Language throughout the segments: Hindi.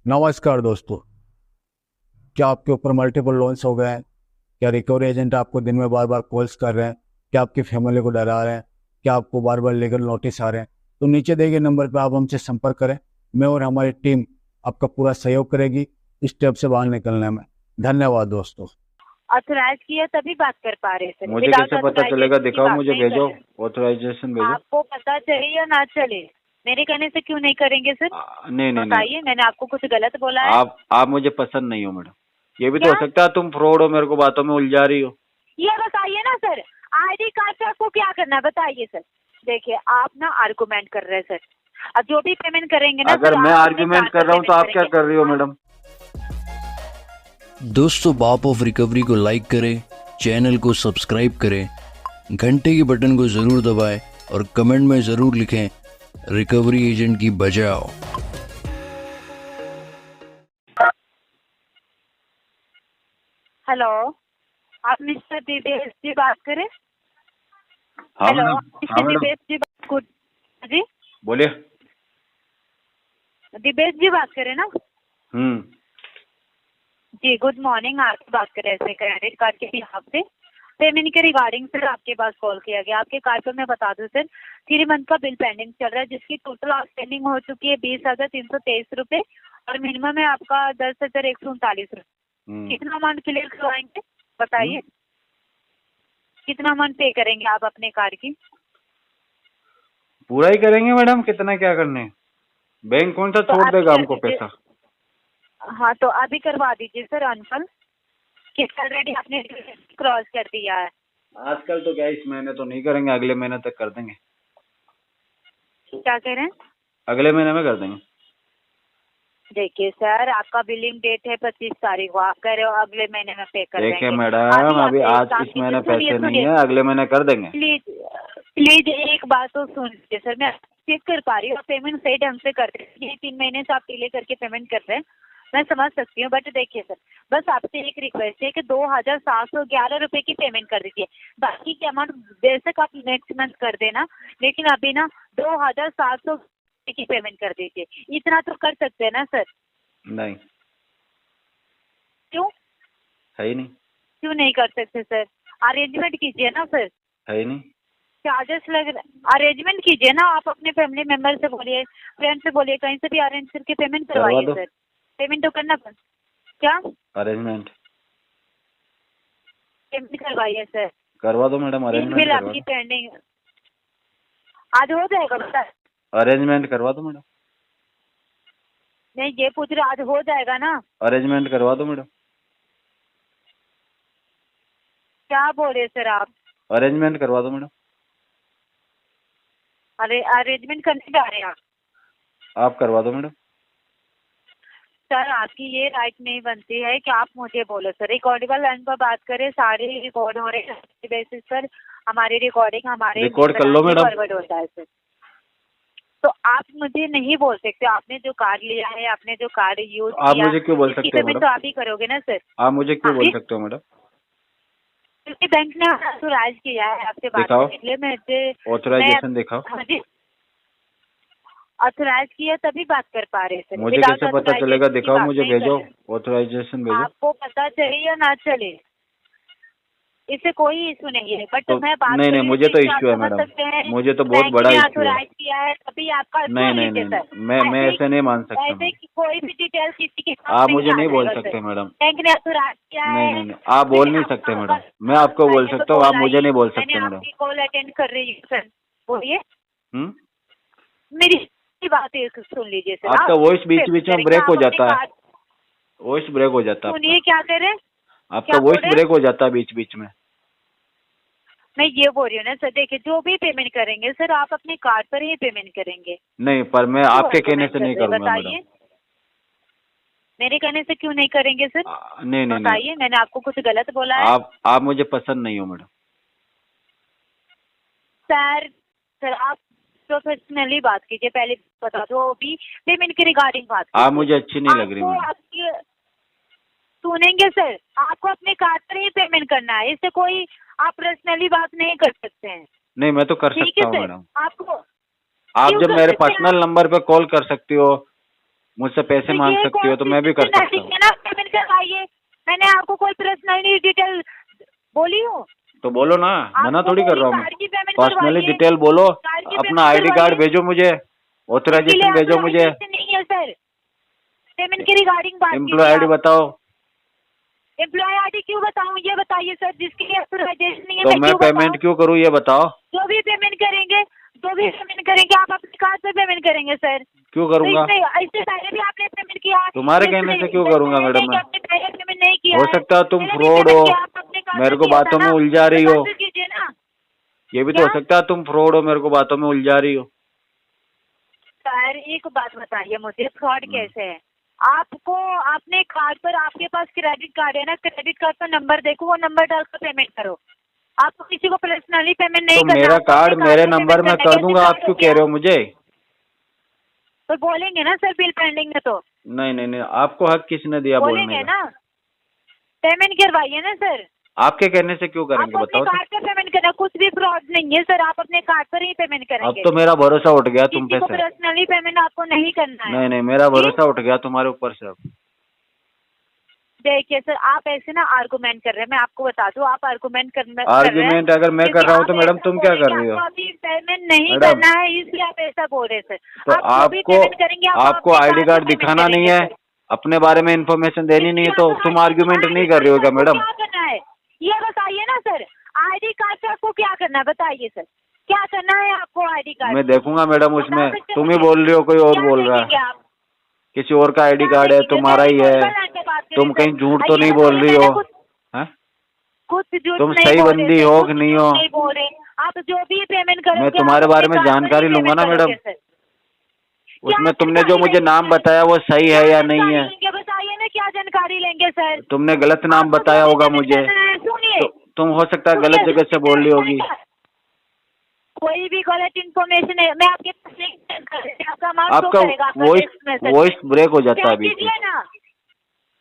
नमस्कार दोस्तों। क्या आपके ऊपर मल्टीपल लोन्स हो गए हैं? क्या रिकवरी एजेंट आपको दिन में बार बार कॉल्स कर रहे हैं? क्या आपकी फैमिली को डरा रहे हैं? क्या आपको बार बार लीगल नोटिस आ रहे हैं? तो नीचे दिए गए नंबर पर आप हमसे संपर्क करें। मैं और हमारी टीम आपका पूरा सहयोग करेगी इस स्टेप से बाहर निकलने में। धन्यवाद दोस्तों। ऑथराइज किया तभी बात कर पा रहे सर। मुझे विदाउट कैसे पता चलेगा? ऑथराइजेशन की दिखाओ, बात मुझे नहीं कर भेजो, रहे। ऑथराइजेशन भेजो। आपको पता चले या ना चले, मेरे कहने से क्यों नहीं करेंगे सर? नहीं नहीं नहीं, बताइए, मैंने आपको कुछ गलत बोला है? आप मुझे पसंद नहीं हो मैडम। ये भी तो क्या? हो सकता है तुम फ्रॉड हो, मेरे को बातों में उलझा रही हो। ये बताइए ना सर, आईडी कार्ड से आपको क्या करना है बताइए सर। देखिए आप ना आर्गुमेंट कर रहे हैं सर। अब जो भी पेमेंट करेंगे ना अगर सर, मैं आप अपने आर्ग्यूमेंट कार्ड कर से रहा हूँ तो पेमेंट आप क्या करेंगे। कर रही हो मैडम? दोस्तों, बाप ऑफ रिकवरी को लाइक करें, चैनल को सब्सक्राइब करें, घंटे के बटन को ज़रूर दबाएं और कमेंट में ज़रूर लिखें, रिकवरी एजेंट की बजाओ। हेलो, आप मिस्टर दिवेश जी बात करें? हाँ हेलो, मैडम, हाँ मिस्टर मैडम, दिवेश जी जी बोलिए। दिवेश जी बात करें ना? हम्म। जी गुड मॉर्निंग, आपसे बात कर रहे थे क्रेडिट कार्ड के बिहाफ से पेमेंट के रिगार्डिंग सर आपके पास कॉल किया गया। आपके कार्ड पर मैं बता दूं सर, 3 मंथ का बिल पेंडिंग चल रहा है जिसकी टोटल आउटस्टैंडिंग हो चुकी है 20,323 रुपए और मिनिमम है आपका 10,139 रुपए। कितना अमाउंट क्लियर करवाएंगे बताइए? कितना अमाउंट पे करेंगे आप अपने कार्ड की? पूरा ही करेंगे मैडम, कितना क्या करने हैं? बैंक कौन सा तो छोड़ अभी देगा कर हमको दीजिए। पैसा? हाँ तो अभी करवा दीजिए सर अंकल, कि ऑलरेडी आपने क्रॉस कर दिया है। आजकल तो क्या, इस महीने तो नहीं करेंगे, अगले महीने तक कर देंगे। क्या कह रहे हैं? अगले महीने में कर देंगे। देखिए सर, आपका बिलिंग डेट है 25 तारीख को, आप कह रहे हो अगले महीने में पे कर देखिए देंगे। मैडम, आप अभी एक आज काम इस कीजिए, महीने सुनिए पैसे नहीं सुनिए है, अगले महीने कर देंगे। प्लीज प्लीज एक बात तो सुन लीजिए सर, मैं चेक कर पा रही हूँ पेमेंट सही ढंग से करते हैं। ये 3 महीने से आप डिले करके पेमेंट कर रहे हैं, मैं समझ सकती हूँ। बट देखिए सर, बस आपसे एक रिक्वेस्ट है कि 2,711 रुपए की पेमेंट कर दीजिए। बाकी की अमाउंट बेशक आप नेक्स्ट मंथ कर देना, लेकिन अभी ना 2,700 की पेमेंट कर दीजिए। इतना तो कर सकते हैं ना सर? नहीं, क्यों है ही नहीं। क्यों नहीं कर सकते सर? अरेंजमेंट कीजिए ना सर। है ही नहीं। चार्जेस लग रहे, अरेंजमेंट कीजिए ना। आप अपने फैमिली मेंबर से बोलिए, फ्रेंड से बोलिए, कहीं से भी अरेंज करके पेमेंट करवा करवाइए दो। सर। पेमेंट तो करना पड़ क्या? अरेंजमेंट पेमेंट करवाइए सर। करवा दो मैडम, 3 अरेंजमेंट बिल करवा आपकी दो। पेंडिंग, आज हो जाएगा बता? अरेंजमेंट करवा दो मैडम। नहीं ये पूछ रहे, आज हो जाएगा ना? अरेंजमेंट करवा दो मैडम। क्या बोल रहे सर आप? अरेंजमेंट करवा दो मैडम। अरे अरेंजमेंट करने जा रहे हैं आप करवा दो मैडम। सर? आपकी ये राइट नहीं बनती है कि आप मुझे बोलो सर। रिकॉर्डेबल लाइन पर बात करें, सारे रिकॉर्ड हो रहे हैं बेसिस पर। हमारी रिकॉर्डिंग हमारे रिकॉर्ड कर लो मैडम। फॉरवर्ड होता है सर। तो आप मुझे नहीं बोल सकते। आपने जो कार्ड लिया है, आपने जो कार्ड यूज आप किया, मुझे क्यों बोल इसकी सकते हो पेमेंट मैडम? तो आप ही करोगे ना सर? आप मुझे क्यों बोल अभी सकते हो मैडम? क्योंकि बैंक ने ऑथराइज किया है आपसे बात दिखाओ, करने के लिए। मैं ऑथराइजेशन दिखाओ। हाँ जी, ऑथराइज किया तभी बात कर पा रहे सर। मुझे विदाउट कैसे पता चलेगा? ऑथराइजेशन की दिखाओ, बात मुझे नहीं कर भेजो, रहे। ऑथराइजेशन भेजो। आपको पता चले या ना चले, इससे कोई इशू नहीं है। बट तो मैं बात नहीं कर नहीं, रही हूँ मुझे तो कि आप इश्यू है समझ मैडम, सकते हैं मुझे तो बहुत बैंक बड़ा ने इश्यू है। ऑथराइज किया है तभी आपका। नहीं सुन नहीं लीजिए नहीं सर, नहीं, मैं ऐसे नहीं मान सकता ऐसे मैडम। की कोई भी डिटेल किसी के आप साथ मुझे नहीं आ नहीं बोल जाएगा सर। सकते मैडम। बैंक ने ऑथराइज किया नहीं है। नहीं नहीं, आप बोल नहीं सकते मैडम। मैं आपको बोल सकता हूँ, आप मुझे नहीं बोल मैंने सकते मैडम। आपकी कॉल अटेंड कर रही हूँ सर। बोलिए, हम्म। मेरी बात एक सुन लीजिए सर। आपका वॉइस बीच बीच में ब्रेक हो जाता है। वॉइस ब्रेक हो जाता है आपका। सुनिए क्या कह रहे हैं? आपका क्या बोल वॉइस रहे हैं? ब्रेक हो जाता है बीच बीच में। मैं ये बोल रही हूँ ना सर, देखिए जो भी पेमेंट करेंगे सर आप अपने कार्ड पर ही पेमेंट करेंगे। नहीं, पर मैं आपके कहने से नहीं करूंगा बताइए, मैडम। मेरे कहने से क्यों नहीं करेंगे सर? नहीं नहीं नहीं, बताइए, मैंने आपको कुछ गलत बोला है? आप मुझे पसंद नहीं हो मैडम। सर आप प्रोफेशनली बात कीजिए, पहले बता दो। अभी पेमेंट के रिगार्डिंग बात कीजिए। आप मुझे अच्छी नहीं लग रही आपको मैडम। आपकी सुनेंगे सर, आपको अपने कार्ड पर ही पेमेंट करना है। इससे कोई आप पर्सनली बात नहीं कर सकते हैं। नहीं, मैं तो कर ठीक सकता है हूँ सर, मैडम। आपको आप क्यों जब कर मेरे सकते हैं पर्सनल नंबर पे कॉल कर सकती हो, मुझसे पैसे तो मांग ये सकती हो तो कौन मैं भी कर सी सकता हूँ। है ना, पेमेंट करवाइए। मैंने आपको कोई पर्सनली डिटेल बोली हूँ? तो बोलो ना, मना आपको थोड़ी कर बोली रहा हूँ मैं। कार्ड की पेमेंट पर्सनली करवाइए, डिटेल बोलो, कार्ड की अपना पेमेंट आईडी कार्ड करवाइए। भेजो मुझे, इसके लिए ऑथराइजेशन भेजो मुझे, authorization नहीं है सर, पेमेंट की रिगार्डिंग बात एम्प्लॉय कीजिए आईडी आप। बताओ। एम्प्लॉय आईडी क्यों बताऊं, ये बताइए सर, जिसके लिए अथोराइजेशन नहीं है तो मैं मैं क्यों पेमेंट बताऊं? क्यों करूँ ये बताओ। जो भी पेमेंट करेंगे आप अपने कार्ड पे पेमेंट करेंगे सर। क्यों तो करूँगा? इससे पहले भी आपने पेमेंट किया है, तुम्हारे तो कहने इससे से क्यों इससे करूँगा पहले मैडम कि मैं? आपने पहले पेमेंट नहीं किया हो है, सकता है तुम पहले भी फ्रॉड पेमेंट हो, किया, आप अपने कार्ड मेरे पे को किया था बातों में ना, उलझा रही तो हो। कैंसिल कीजिए ना। ये भी तो क्या हो सकता है तुम फ्रॉड हो, मेरे को बातों में उलझा रही हो। सर, एक बात बताइए मुझे, फ्रॉड कैसे है? आपको अपने कार्ड पर, आपके पास क्रेडिट कार्ड है ना, क्रेडिट कार्ड का नंबर देखो, वो नंबर डालकर पेमेंट करो। आपको किसी को पर्सनली पेमेंट नहीं तो करना, मेरा आपको कार्ड अपने मेरे पे नंबर पेमेंट में करना है। कर कैसे दूंगा, आप कार्ड हो क्यों कह गया? रहे हो मुझे? तो बोलेंगे ना सर, बिल पेंडिंग है तो नहीं नहीं नहीं, आपको हक किसने दिया बोलने बोलेंगे का? ना, पेमेंट करवाइए ना सर। आपके कहने से क्यों करेंगे आपको अपने बताओ तो? कार्ड पे पेमेंट करना, कुछ भी फ्रॉड नहीं है सर, आप अपने कार्ड पर ही पेमेंट अब करेंगे। तो मेरा भरोसा उठ गया तुम किसी पे को से। पर्सनली पेमेंट आपको नहीं करना है। नहीं नहीं, मेरा जी? भरोसा उठ गया तुम्हारे ऊपर से अब। देखिए सर, आप ऐसे ना आर्गुमेंट कर रहे हैं, मैं आपको बता दूं, आप आर्गुमेंट कर रहे हैं। आर्ग्यूमेंट अगर मैं क्योंकि कर रहा हूँ आप तो मैडम ऐसा तुम बोल क्या रहे कर हैं रही कि हो? आपको अभी पेमेंट नहीं मैडम, करना है, इसलिए आप ऐसा बोल रहे हैं सर। तो आप जो भी आपको पेमेंट करेंगे आप आपको अपने आईडी कार्ड कार्ड पे पेमेंट दिखाना नहीं करेंगे है, सर। अपने बारे में इंफॉर्मेशन देनी नहीं है, तो तुम आर्ग्यूमेंट नहीं कर रही हो क्या मैडम? क्या करना है ये बताइए ना सर, आईडी कार्ड से आपको क्या करना है बताइए सर, क्या करना है आपको आईडी कार्ड मैं से? देखूंगा मैडम उसमें, बता सकते तुम ही मुझे? बोल रही हो कोई और क्या बोल रहा देखेंगे है, आप? किसी और का आईडी क्या कार्ड है, देखेंगे? तुम्हारा मैं ही है। रिकॉर्डेबल लाइन पे बात कर रही तुम हूँ कहीं सर। झूठ तो ये नहीं बताइए, बोल रही मैंने हो? हैं? कुछ झूठ तुम नहीं सही बोल रहे बंदी सर, हो कुछ कि नहीं झूठ हो? नहीं बोल रहे। आप जो भी पेमेंट करोगे मैं तुम्हारे आप बारे अपने में कार्ड पर ही जानकारी लूंगा पेमेंट ना मैडम। करोगे सर। क्या उसमें तुमने जो जानकारी मुझे लेंगे नाम सर? बताया वो सही क्या है या नहीं जानकारी है? लेंगे बताइए ना, क्या जानकारी लेंगे सर? तुमने गलत नाम आपको बताया जो भी होगा पेमेंट मुझे, करना है, सुनिए तो तुम हो सकता है गलत सुनिए, जगह से बोल रही होगी। कोई भी गलत इन्फॉर्मेशन है, मैं आपके पास लिंक सेंड कर देती हूँ, आपका अमाउंट शो आपका करेगा आपका वॉइस टेक्स्ट मैसेज वॉइस में। ब्रेक हो जाता है चेक बीच में। कीजिए ना,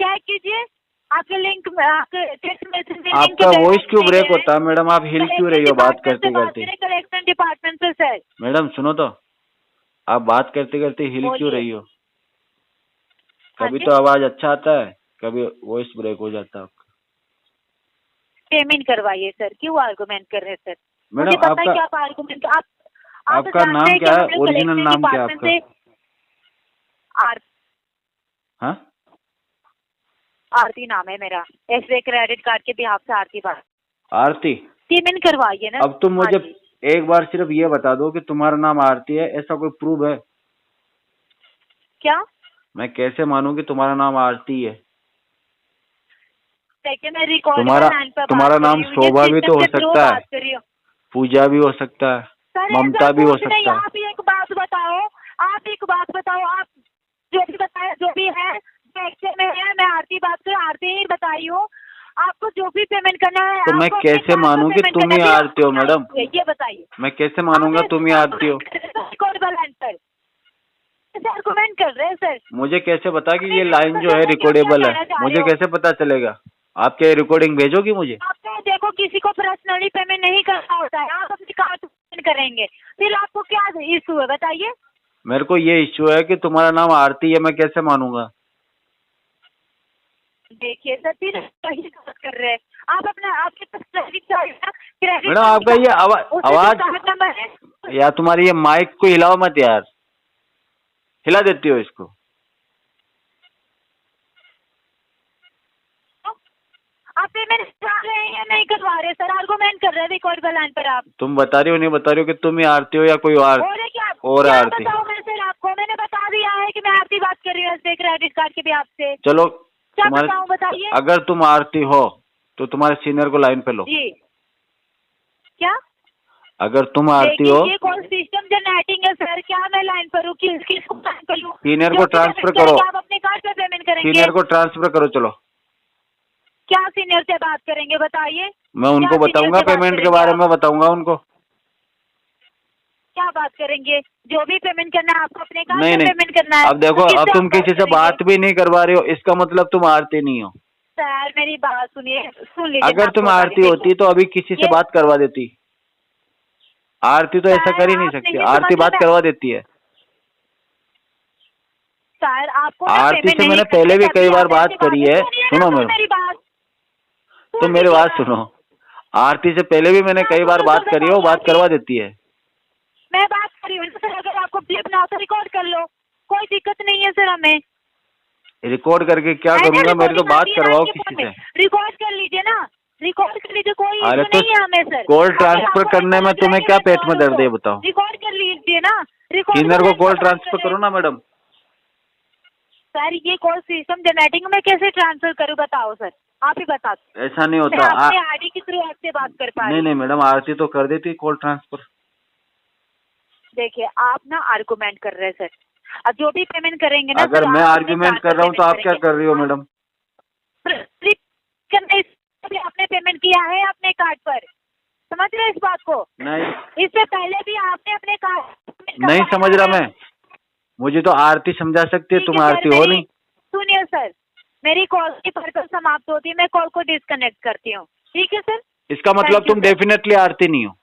चेक कीजिए, आपके लिंक आपके टेक्स्ट मैसेज में लिंक आपका वॉइस क्यों ब्रेक होता है मैडम? आप हिल क्यों रही हो बात करते करते? कलेक्शन डिपार्टमेंट से सर। मैडम सुनो तो, आप बात करते करते हिल क्यों बोलिए। रही हो? हाँ कभी जी? तो आवाज अच्छा आता है, कभी वॉइस ब्रेक हो जाता है आपका। पेमेंट करवाइए सर, क्यों आर्गुमेंट कर रहे हैं सर? मुझे मैडम पता है आपका कि आप आर्गुमेंट आप आपका जानते नाम हैं कि क्या है? हम लोग ओरिजिनल कलेक्शन नाम क्या है डिपार्टमेंट आपका? से हाँ? आरती नाम है मेरा, एसबीआई क्रेडिट कार्ड के बिहाफ से आरती बात। आरती? पेमेंट करवाइए ना। अब तुम मुझे हाँ जी। एक बार सिर्फ ये बता दो कि तुम्हारा नाम आरती है, ऐसा कोई प्रूफ है? क्या? मैं कैसे मानूं कि तुम्हारा नाम आरती है? देखिए, मैं रिकॉर्ड तुम्हारा नाम शोभा भी तो हो सकता है, पूजा भी हो सकता है, ममता भी हो सकता है। आप एक बात बताओ, आप जो भी बताए, जो भी है एक्शन में है, मैं आरती बात कर, आरती ही बताई हूँ। आपको जो भी पेमेंट करना है तो मैं आपको अपने कैसे कार्ड पर मानूं कि पेमेंट तुम करना ही है। आरती हो मैडम? ये बताइए, मैं कैसे मानूंगा तुम ही आरती हो? रिकॉर्डेबल आंसर आर्गुमेंट कर रहे हैं सर। मुझे कैसे पता कि ये लाइन जो है रिकॉर्डेबल है? मुझे कैसे पता चलेगा? आप क्या रिकॉर्डिंग भेजोगी मुझे? आपको देखो, किसी को पर्सनली पेमेंट नहीं करना होता है, आप अपने कार्ड पे पेमेंट करेंगे, फिर आपको क्या इशू है बताइए? मेरे को ये इश्यू है कि तुम्हारा नाम आरती है, मैं कैसे मानूंगा? देखिए सर, फिर वही बात कर रहे हैं आप, अपना आपके पास क्रेडिट कार्ड है ना, क्रेडिट मैडम आपका ये आवाज नंबर है। या तुम्हारी ये माइक को हिलाओ मत यार, हिला देती हो इसको। आप पेमेंट करवा रहे हैं या नहीं करवा रहे सर? आर्गुमेंट कर रहे हैं रिकॉर्डेबल लाइन पर आप। तुम बता रही हो नहीं बता रही हो कि तुम ही आरती हो या कोई और क्या और आरती? बताऊं मैं सर आपको? मैंने बता दिया है कि मैं आपकी बात कर रही हूँ क्रेडिट कार्ड के भी आपसे। चलो क्या बताऊं बताइए? अगर तुम आरती हो तो तुम्हारे सीनियर को लाइन पे लो। जी क्या? अगर तुम आरती हो, ये कौन सिस्टम जनरेटिंग है सर? क्या मैं लाइन पर हूँ? किसको लाइन पर लूं? सीनियर को ट्रांसफर करो। आप अपने कार्ड पे पेमेंट करेंगे? सीनियर को ट्रांसफर करो। चलो क्या सीनियर से बात करेंगे बताइए? मैं उनको बताऊंगा, पेमेंट के बारे में बताऊंगा उनको। क्या बात करेंगे? जो भी पेमेंट करना है आपको अपने कार्ड नहीं पे नहीं, पेमेंट करना है। अब देखो, अब तुम किसी से बात भी नहीं करवा रही हो, इसका मतलब तुम आरती नहीं हो। सर मेरी बात सुनिए, सुन लीजिए। अगर तुम आरती होती तो अभी किसी से बात करवा देती। आरती तो ऐसा कर ही नहीं सकती, आरती बात करवा देती है। सर आपको आरती से मैंने पहले भी कई बार बात करी है। सुनो मेरी बात, तो मेरी बात सुनो। आरती से पहले भी मैंने कई बार बात करी है, वो बात करवा देती है। मैं बात कर रही हूँ सर, अगर आपको क्लिप ना हो तो रिकॉर्ड कर लो, कोई दिक्कत नहीं है सर। हमें रिकॉर्ड करके क्या करूंगा, मेरी तो बात करवाओ किसी से। रिकॉर्ड कर लीजिए ना, रिकॉर्ड कर लीजिए, कोई इशू नहीं है हमें सर। कॉल ट्रांसफर करने में तुम्हें क्या पेट में दर्द है बताओ। रिकॉर्ड कर लीजिए ना, किन्नर को कॉल ट्रांसफर करो ना मैडम। सर ये कॉल सिस्टम जेनेटिंग में कैसे ट्रांसफर करूँ बताओ सर, आप ही बता। ऐसा नहीं होता, आईडी के थ्रू आपसे बात कर पा रही। नहीं मैडम, आरती तो कर देती कॉल ट्रांसफर। देखिए आप ना आर्गुमेंट कर रहे हैं सर, अब जो भी पेमेंट करेंगे ना, अगर मैं आर्गुमेंट कर रहा हूँ तो आप क्या कर रही हो मैडम? आपने पेमेंट किया है अपने कार्ड पर, समझ रहे इस बात को? नहीं, इससे पहले भी आपने अपने कार्ड नहीं समझ रहा मैं। मुझे तो आरती समझा सकती है, तुम आरती हो नहीं। सुनिए सर, मेरी कॉल की पर्पस समाप्त होती है, मैं कॉल को डिस्कनेक्ट करती हूँ, ठीक है सर? इसका मतलब तुम डेफिनेटली आरती नहीं हो।